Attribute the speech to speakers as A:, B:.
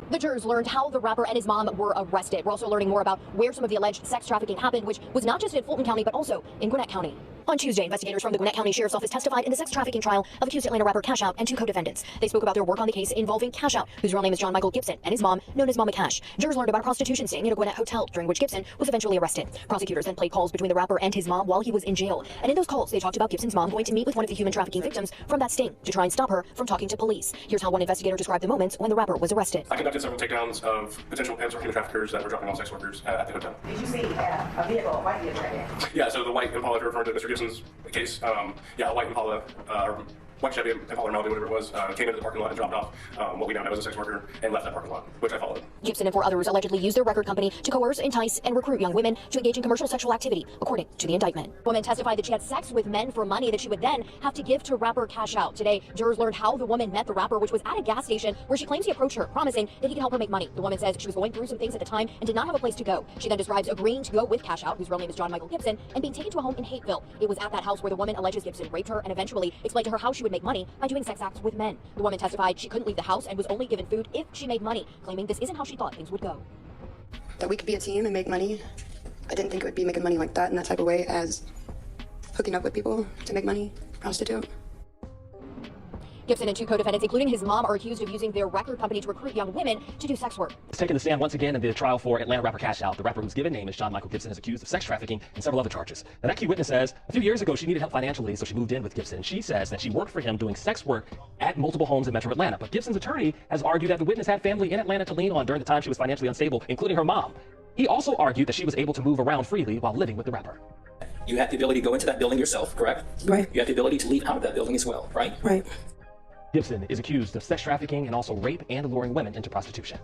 A: The jurors learned how the rapper and his mom were arrested. We're also learning more about where some of the alleged sex trafficking happened, which was not just in Fulton County, but also in Gwinnett County. On Tuesday, investigators from the Gwinnett County Sheriff's Office testified in the sex trafficking trial of accused Atlanta rapper Cash Out and two co-defendants. They spoke about their work on the case involving Cash Out, whose real name is John Michael Gibson, and his mom, known as Mama Cash. Jurors learned about a prostitution sting in a Gwinnett hotel, during which Gibson was eventually arrested. Prosecutors then played calls between the rapper and his mom while he was in jail. And in those calls, they talked about Gibson's mom going to meet with one of the human trafficking victims from that sting to try and stop her from talking to police. Here's how one investigator described the moments when the rapper was arrested.
B: I conducted several takedowns of potential pimps or human traffickers that were dropping off sex workers at the hotel.
C: Did you see a vehicle, a white vehicle right there?
B: Yeah, so the white Impala, if you're referring to Mr. Gibson's case, a white Impala, white Chevy Impala, Malibu, whatever it was, came into the parking lot and dropped off what we now know as a sex worker and left that parking lot, which I followed.
A: Gibson and four others allegedly used their record company to coerce, entice, and recruit young women to engage in commercial sexual activity, according to the indictment. The woman testified that she had sex with men for money that she would then have to give to rapper Cash Out. Today, jurors learned how the woman met the rapper, which was at a gas station where she claims he approached her, promising that he could help her make money. The woman says she was going through some things at the time and did not have a place to go. She then describes agreeing to go with Cash Out, whose real name is John Michael Gibson, and being taken to a home in Hateville. It was at that house where the woman alleges Gibson raped her and eventually explained to her how she would make money by doing sex acts with men. The woman testified she couldn't leave the house and was only given food if she made money, claiming this isn't how she thought things would go.
D: That we could be a team and make money. I didn't think it would be making money like that in that type of way as hooking up with people to make money, prostitute.
A: Gibson and two co-defendants, including his mom, are accused of using their record company to recruit young women to do sex work.
E: He's taking the stand once again in the trial for Atlanta rapper Cash Out. The rapper whose given name is John Michael Gibson is accused of sex trafficking and several other charges. Now, that key witness says a few years ago she needed help financially, so she moved in with Gibson. She says that she worked for him doing sex work at multiple homes in Metro Atlanta. But Gibson's attorney has argued that the witness had family in Atlanta to lean on during the time she was financially unstable, including her mom. He also argued that she was able to move around freely while living with the rapper.
F: You had the ability to go into that building yourself, correct?
D: Right.
F: You had the ability to leave out of that building as well, right?
D: Right.
E: Gibson is accused of sex trafficking and also rape and luring women into prostitution.